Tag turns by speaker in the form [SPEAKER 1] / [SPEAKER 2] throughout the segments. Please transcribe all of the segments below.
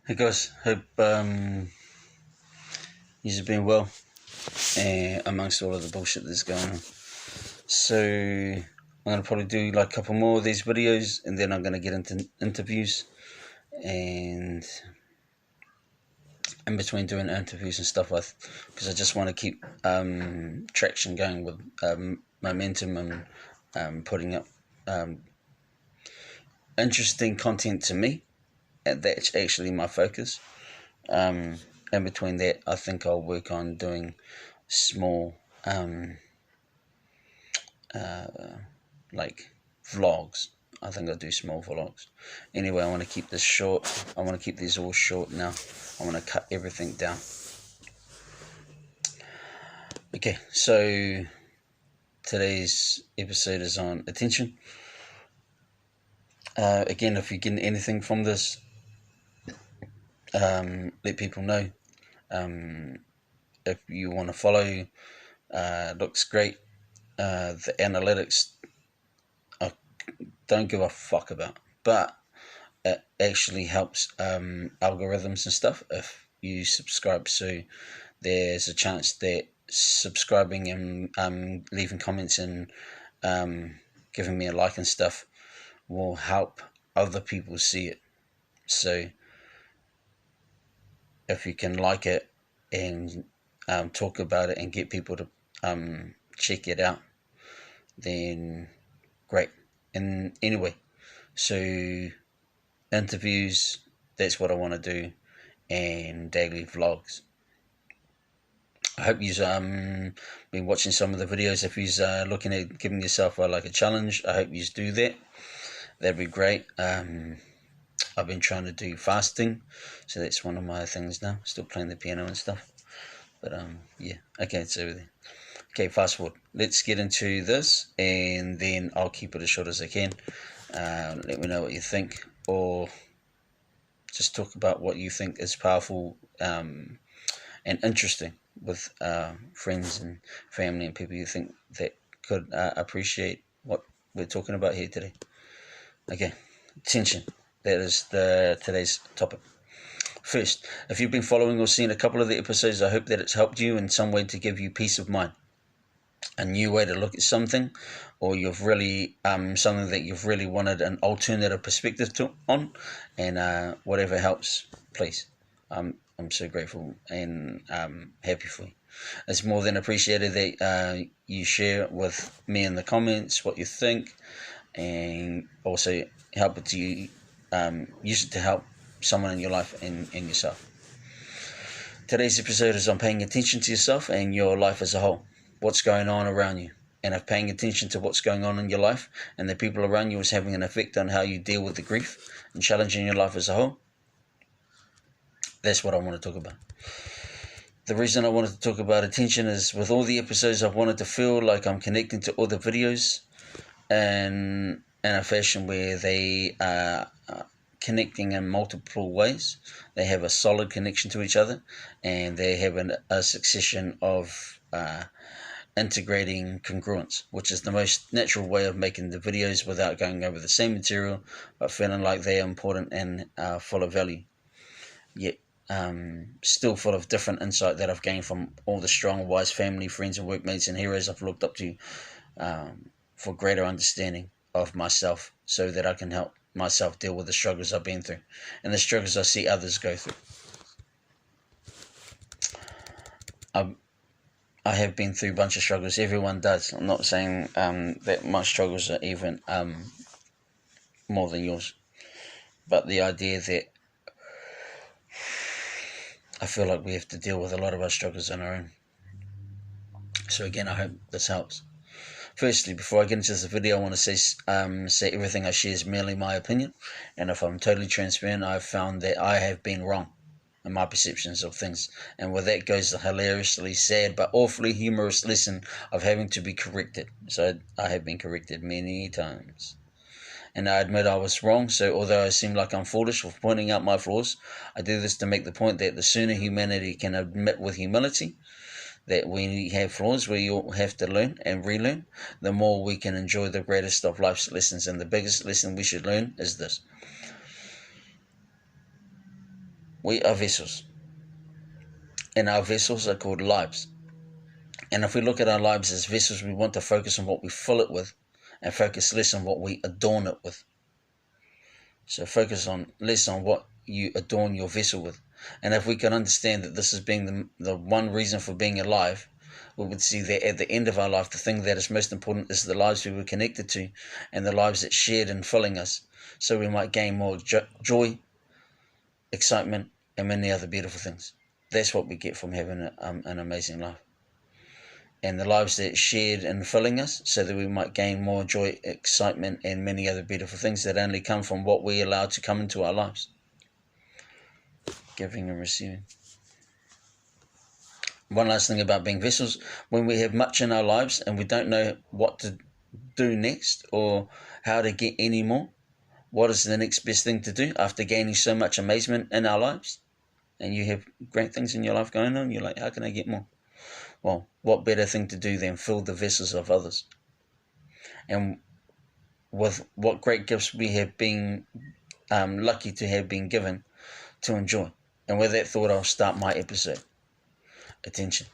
[SPEAKER 1] Hey guys, hope you've been well amongst all of the bullshit that's going on. So I'm gonna probably do like a couple more of these videos, and then I'm gonna get into interviews, and in between doing interviews and stuff, because I just want to keep traction going with momentum and putting up interesting content to me. And that's actually my focus. In between that, I think I'll work on doing small like vlogs. I think I'll do small vlogs. Anyway, I want to keep this short. I want to keep these all short now. I want to cut everything down. Okay, so today's episode is on attention. Again, if you're getting anything from this, let people know. If you want to follow, looks great. The analytics I don't give a fuck about, but it actually helps algorithms and stuff if you subscribe. So there's a chance that subscribing and leaving comments and giving me a like and stuff will help other people see it. So if you can like it and talk about it and get people to check it out, then great. And anyway, so interviews, that's what I want to do, and daily vlogs. I hope you've been watching some of the videos. If you're looking at giving yourself like a challenge, I hope you do that. That'd be great. I've been trying to do fasting, so that's one of my things now. Still playing the piano and stuff. But yeah. Okay, so okay, fast forward. Let's get into this, and then I'll keep it as short as I can. Let me know what you think, or just talk about what you think is powerful and interesting with friends and family and people you think that could appreciate what we're talking about here today. Okay, attention. That is today's topic. First, if you've been following or seen a couple of the episodes, I hope that it's helped you in some way to give you peace of mind, a new way to look at something, or you've really something that you've really wanted an alternative perspective on, and whatever helps, please. I'm so grateful and happy for you. It's more than appreciated that you share with me in the comments what you think, and also help it to use it to help someone in your life and yourself. Today's episode is on paying attention to yourself and your life as a whole. What's going on around you, and if paying attention to what's going on in your life and the people around you is having an effect on how you deal with the grief and challenge in your life as a whole, that's what I want to talk about. The reason I wanted to talk about attention is with all the episodes I've wanted to feel like I'm connecting to all the videos and in a fashion where they are connecting in multiple ways. They have a solid connection to each other, and they have a succession of integrating congruence, which is the most natural way of making the videos without going over the same material, but feeling like they are important and full of value, yet still full of different insight that I've gained from all the strong, wise family, friends, and workmates and heroes I've looked up to for greater understanding of myself, so that I can help myself deal with the struggles I've been through and the struggles I see others go through. I have been through a bunch of struggles. Everyone does. I'm not saying that my struggles are even more than yours, but the idea that I feel like we have to deal with a lot of our struggles on our own. So again, I hope this helps. Firstly, before I get into this video, I want to say everything I share is merely my opinion, and if I'm totally transparent, I've found that I have been wrong in my perceptions of things, and with that goes the hilariously sad but awfully humorous lesson of having to be corrected. So I have been corrected many times, and I admit I was wrong. So although I seem like I'm foolish for pointing out my flaws, I do this to make the point that the sooner humanity can admit with humility that we have flaws, we all have to learn and relearn, the more we can enjoy the greatest of life's lessons. And the biggest lesson we should learn is this: We are vessels, and our vessels are called lives. And if we look at our lives as vessels, we want to focus on what we fill it with and focus less on what we adorn it with. So focus on less on what you adorn your vessel with. And if we can understand that this is being the one reason for being alive, we would see that at the end of our life, the thing that is most important is the lives we were connected to and the lives that shared in filling us, so we might gain more joy, excitement, and many other beautiful things. That's what we get from having an amazing life. And the lives that shared in filling us, so that we might gain more joy, excitement, and many other beautiful things that only come from what we allow to come into our lives. Giving and receiving. One last thing about being vessels: when we have much in our lives and we don't know what to do next or how to get any more, what is the next best thing to do after gaining so much amazement in our lives? And you have great things in your life going on, you're like, how can I get more? Well, what better thing to do than fill the vessels of others? And with what great gifts we have been lucky to have been given to enjoy. And with that thought, I'll start my episode. Attention.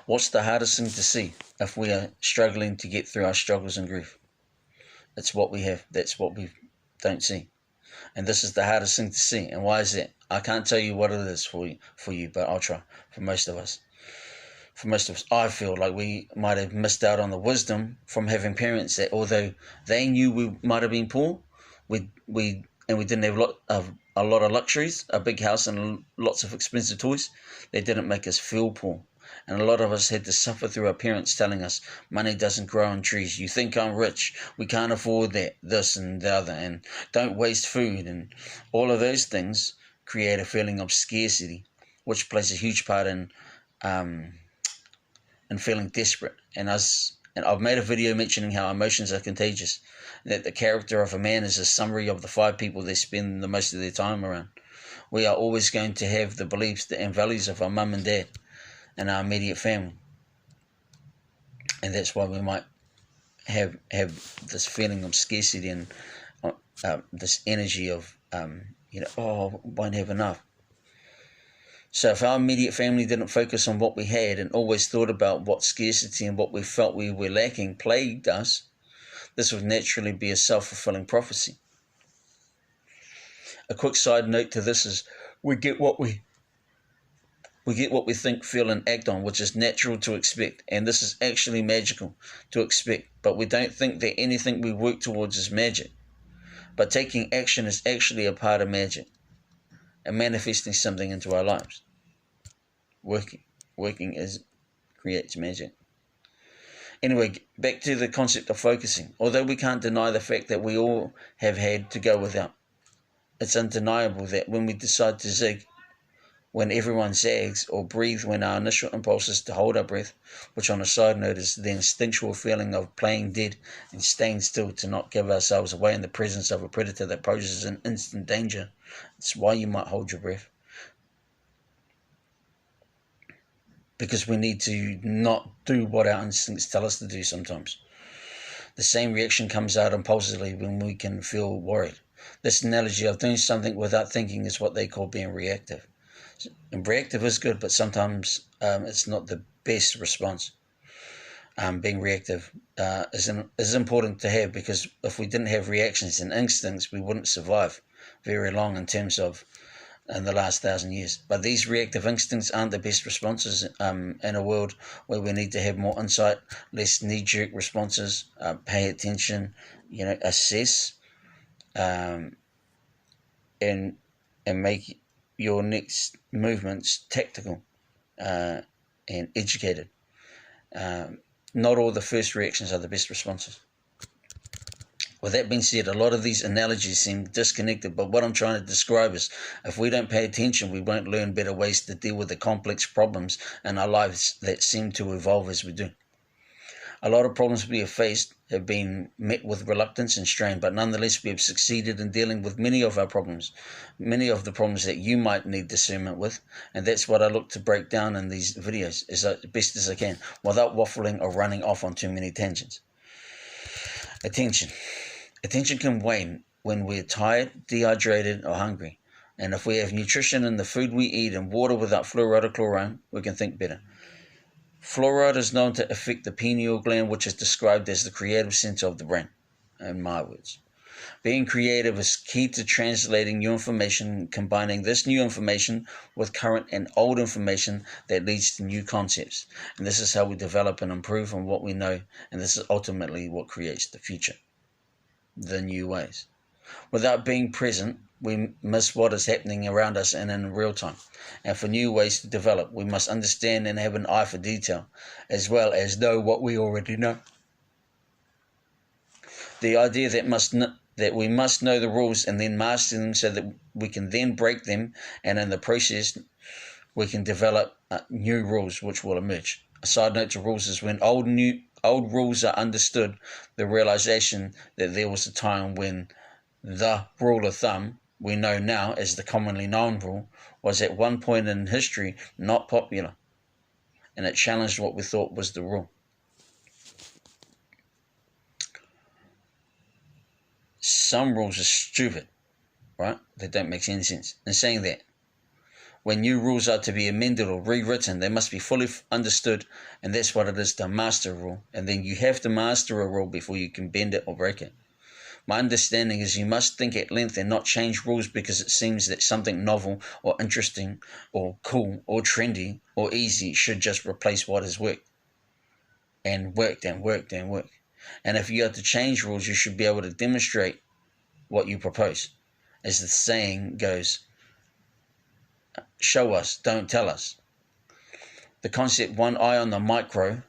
[SPEAKER 1] What's the hardest thing to see if we are struggling to get through our struggles and grief? It's what we have. That's what we don't see. And this is the hardest thing to see. And why is that? I can't tell you what it is for you, but I'll try. For most of us, I feel like we might have missed out on the wisdom from having parents that, although they knew we might have been poor, we didn't have a lot of luxuries, a big house and lots of expensive toys. They didn't make us feel poor. And a lot of us had to suffer through our parents telling us, money doesn't grow on trees. You think I'm rich. We can't afford that, this and the other. And don't waste food. And all of those things create a feeling of scarcity, which plays a huge part in feeling desperate. And I've made a video mentioning how emotions are contagious. That the character of a man is a summary of the 5 people they spend the most of their time around. We are always going to have the beliefs and values of our mum and dad and our immediate family. And that's why we might have this feeling of scarcity and this energy of, won't have enough. So if our immediate family didn't focus on what we had and always thought about what scarcity and what we felt we were lacking plagued us, this would naturally be a self-fulfilling prophecy. A quick side note to this is we get what we think, feel, and act on, which is natural to expect. And this is actually magical to expect. But we don't think that anything we work towards is magic. But taking action is actually a part of magic and manifesting something into our lives. Working creates magic. Anyway, back to the concept of focusing. Although we can't deny the fact that we all have had to go without, it's undeniable that when we decide to zig, when everyone zags, or breathe when our initial impulse is to hold our breath, which on a side note is the instinctual feeling of playing dead and staying still to not give ourselves away in the presence of a predator that poses an instant danger. It's why you might hold your breath. Because we need to not do what our instincts tell us to do sometimes. The same reaction comes out impulsively when we can feel worried. This analogy of doing something without thinking is what they call being reactive. And reactive is good, but sometimes it's not the best response. Being reactive is important to have, because if we didn't have reactions and instincts, we wouldn't survive very long in terms of in the last 1,000 years. But these reactive instincts aren't the best responses in a world where we need to have more insight, less knee-jerk responses, pay attention, assess, and make your next movements tactical and educated. Not all the first reactions are the best responses. With that being said, a lot of these analogies seem disconnected, but what I'm trying to describe is if we don't pay attention, we won't learn better ways to deal with the complex problems in our lives that seem to evolve as we do. A lot of problems we have faced have been met with reluctance and strain, but nonetheless we have succeeded in dealing with many of our problems, many of the problems that you might need discernment with, and that's what I look to break down in these videos as best as I can, without waffling or running off on too many tangents. Attention. Attention can wane when we're tired, dehydrated, or hungry. And if we have nutrition in the food we eat and water without fluoride or chlorine, we can think better. Fluoride is known to affect the pineal gland, which is described as the creative center of the brain, in my words. Being creative is key to translating new information, combining this new information with current and old information that leads to new concepts. And this is how we develop and improve on what we know, and this is ultimately what creates the future, the new ways. Without being present, we miss what is happening around us and in real time. And for new ways to develop, we must understand and have an eye for detail, as well as know what we already know. The idea that we must know the rules and then master them so that we can then break them, and in the process we can develop new rules which will emerge. A side note to rules is when old rules are understood, the realization that there was a time when the rule of thumb we know now as the commonly known rule was at one point in history not popular, and it challenged what we thought was the rule. Some rules are stupid, right? They don't make any sense. In saying that, when new rules are to be amended or rewritten, they must be fully understood, and that's what it is to master a rule. And then you have to master a rule before you can bend it or break it. My understanding is you must think at length and not change rules because it seems that something novel or interesting or cool or trendy or easy should just replace what has worked. And worked and worked and worked. And if you have to change rules, you should be able to demonstrate what you propose. As the saying goes, show us, don't tell us. The concept one eye on the micro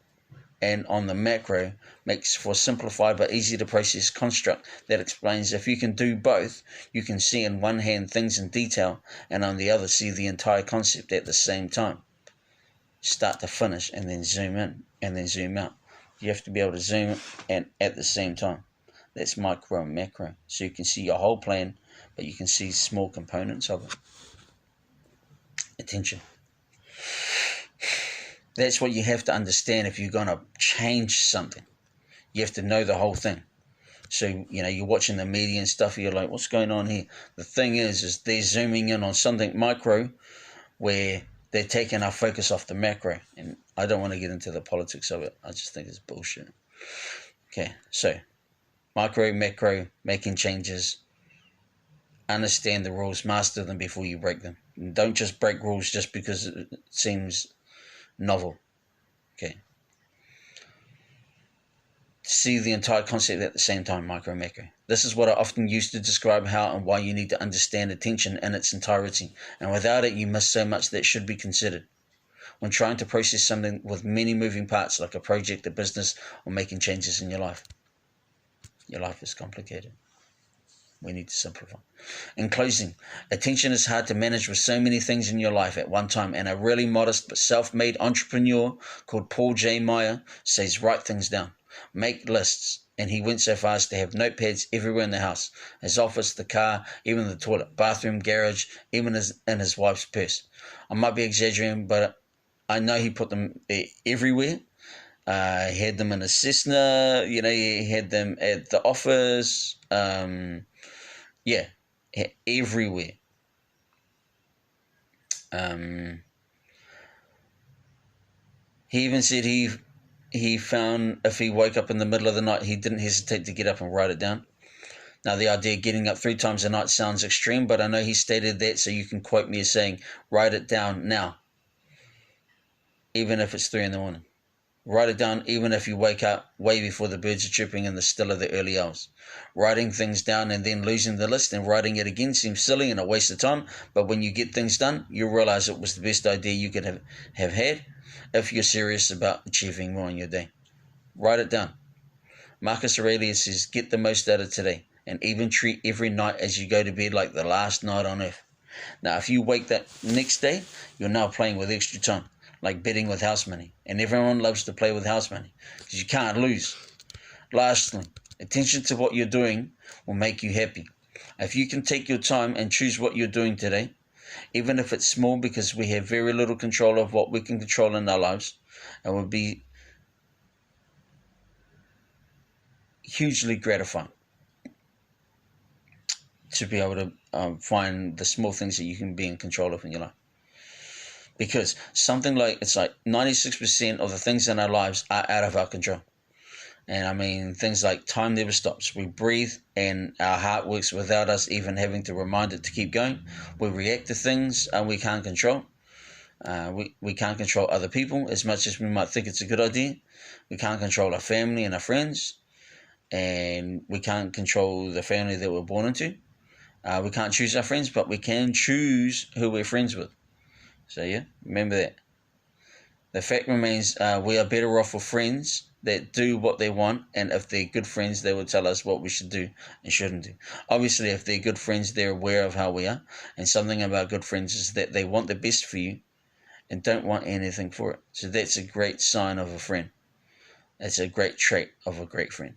[SPEAKER 1] and on the macro makes for a simplified but easy to process construct that explains if you can do both, you can see in one hand things in detail and on the other see the entire concept at the same time. Start to finish and then zoom in and then zoom out. You have to be able to zoom and at the same time. That's micro and macro. So you can see your whole plan, but you can see small components of it. Attention. That's what you have to understand if you're going to change something. You have to know the whole thing. So, you're watching the media and stuff, you're like, what's going on here? The thing is they're zooming in on something micro where they're taking our focus off the macro. And I don't want to get into the politics of it. I just think it's bullshit. Okay, so micro, macro, making changes. Understand the rules, master them before you break them. And don't just break rules just because it seems novel. Okay. See the entire concept at the same time, micro, macro. This is what I often use to describe how and why you need to understand attention in its entirety. And without it, you miss so much that should be considered when trying to process something with many moving parts like a project, a business, or making changes in your life. Your life is complicated. We need to simplify. In closing, attention is hard to manage with so many things in your life at one time, and a really modest but self-made entrepreneur called Paul J. Meyer says write things down, make lists, and he went so far as to have notepads everywhere in the house, his office, the car, even the toilet, bathroom, garage, even in his wife's purse. I might be exaggerating, but I know he put them everywhere. He had them in a Cessna, he had them at the office, everywhere. He even said he found if he woke up in the middle of the night, he didn't hesitate to get up and write it down. Now, the idea of getting up 3 times a night sounds extreme, but I know he stated that so you can quote me as saying, write it down now, even if it's 3 in the morning. Write it down even if you wake up way before the birds are chirping in the still of the early hours. Writing things down and then losing the list and writing it again seems silly and a waste of time, but when you get things done, you'll realize it was the best idea you could have had if you're serious about achieving more in your day. Write it down. Marcus Aurelius says, get the most out of today and even treat every night as you go to bed like the last night on earth. Now, if you wake that next day, you're now playing with extra time, like betting with house money. And everyone loves to play with house money because you can't lose. Lastly, attention to what you're doing will make you happy. If you can take your time and choose what you're doing today, even if it's small, because we have very little control of what we can control in our lives, it will be hugely gratifying to be able to find the small things that you can be in control of in your life. Because it's like 96% of the things in our lives are out of our control. And I mean, things like time never stops. We breathe and our heart works without us even having to remind it to keep going. We react to things we can't control. We can't control other people as much as we might think it's a good idea. We can't control our family and our friends. And we can't control the family that we're born into. We can't choose our friends, but we can choose who we're friends with. So yeah, remember that. The fact remains, we are better off with friends that do what they want, and if they're good friends, they will tell us what we should do and shouldn't do. Obviously, if they're good friends, they're aware of how we are, and something about good friends is that they want the best for you and don't want anything for it. So that's a great sign of a friend. That's a great trait of a great friend.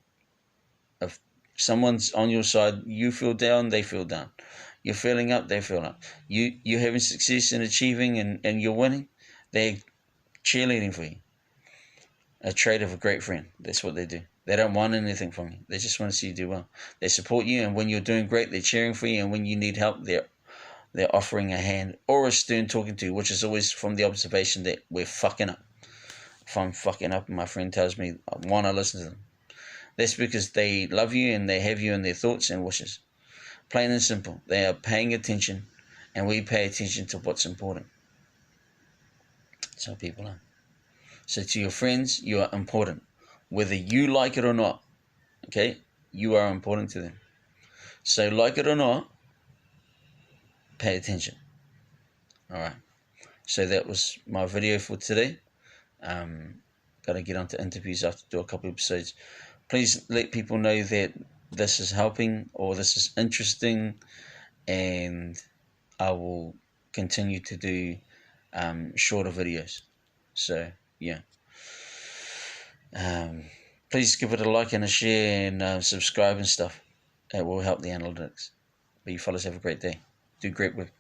[SPEAKER 1] If someone's on your side, you feel down, they feel down. You're feeling up, they feel up. You're having success in achieving and you're winning, they're cheerleading for you. A trait of a great friend. That's what they do. They don't want anything from you. They just want to see you do well. They support you, and when you're doing great, they're cheering for you, and when you need help, they're offering a hand or a stern talking to, which is always from the observation that we're fucking up. If I'm fucking up and my friend tells me, I want to listen to them. That's because they love you and they have you in their thoughts and wishes. Plain and simple. They are paying attention, and we pay attention to what's important. That's how people are. So to your friends, you are important. Whether you like it or not, okay? You are important to them. So like it or not, pay attention. Alright. So that was my video for today. Gotta get on to interviews after do a couple episodes. Please let people know that this is helping or this is interesting, and I will continue to do shorter videos. So yeah. Please give it a like and a share and subscribe and stuff. It will help the analytics. But you fellas have a great day. Do great work.